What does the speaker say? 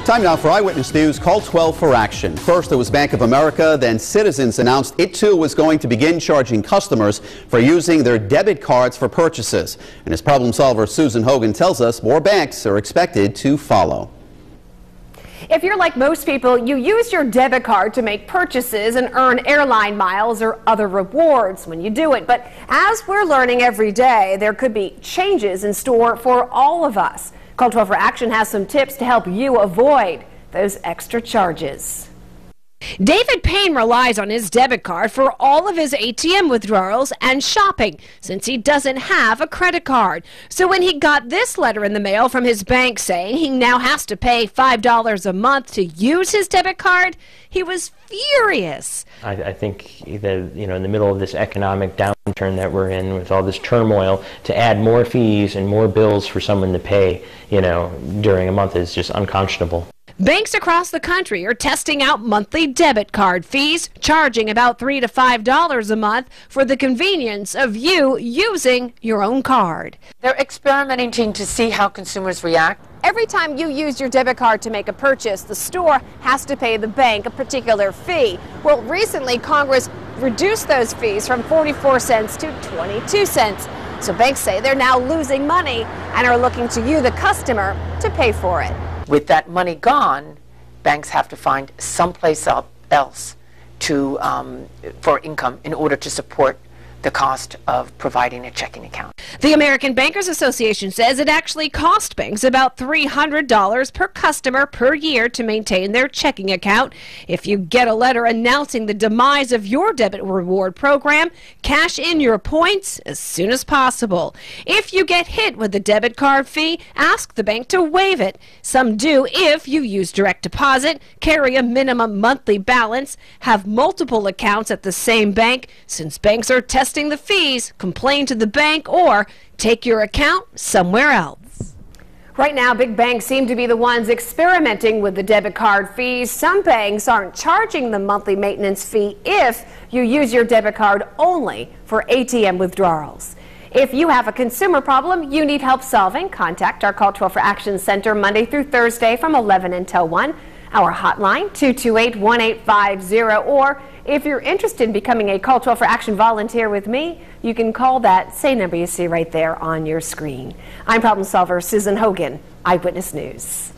Time now for Eyewitness News. Call 12 for action. First, it was Bank of America. Then Citizens announced it too was going to begin charging customers for using their debit cards for purchases. And as problem solver Susan Hogan tells us, more banks are expected to follow. If you're like most people, you use your debit card to make purchases and earn airline miles or other rewards when you do it. But as we're learning every day, there could be changes in store for all of us. Call 12 for Action has some tips to help you avoid those extra charges. David Payne relies on his debit card for all of his ATM withdrawals and shopping since he doesn't have a credit card. So when he got this letter in the mail from his bank saying he now has to pay $5 a month to use his debit card, he was furious. I think that, in the middle of this economic downturn that we're in with all this turmoil, to add more fees and more bills for someone to pay, during a month is just unconscionable. Banks across the country are testing out monthly debit card fees, charging about $3 to $5 a month for the convenience of you using your own card. They're experimenting to see how consumers react. Every time you use your debit card to make a purchase, the store has to pay the bank a particular fee. Well, recently Congress reduced those fees from 44 cents to 22 cents. So banks say they're now losing money and are looking to you, the customer, to pay for it. With that money gone, banks have to find someplace else for income in order to support the cost of providing a checking account. The American Bankers Association says it actually cost banks about $300 per customer per year to maintain their checking account. If you get a letter announcing the demise of your debit reward program, cash in your points as soon as possible. If you get hit with a debit card fee, ask the bank to waive it. Some do if you use direct deposit, carry a minimum monthly balance, have multiple accounts at the same bank. Since banks are testing the fees, complain to the bank or take your account somewhere else. Right now, big banks seem to be the ones experimenting with the debit card fees. Some banks aren't charging the monthly maintenance fee if you use your debit card only for ATM withdrawals. If you have a consumer problem you need help solving, contact our Call 12 for Action Center Monday through Thursday from 11 until 1. Our hotline, 228-1850, or if you're interested in becoming a Call 12 for Action volunteer with me, you can call that same number you see right there on your screen. I'm problem solver Susan Hogan, Eyewitness News.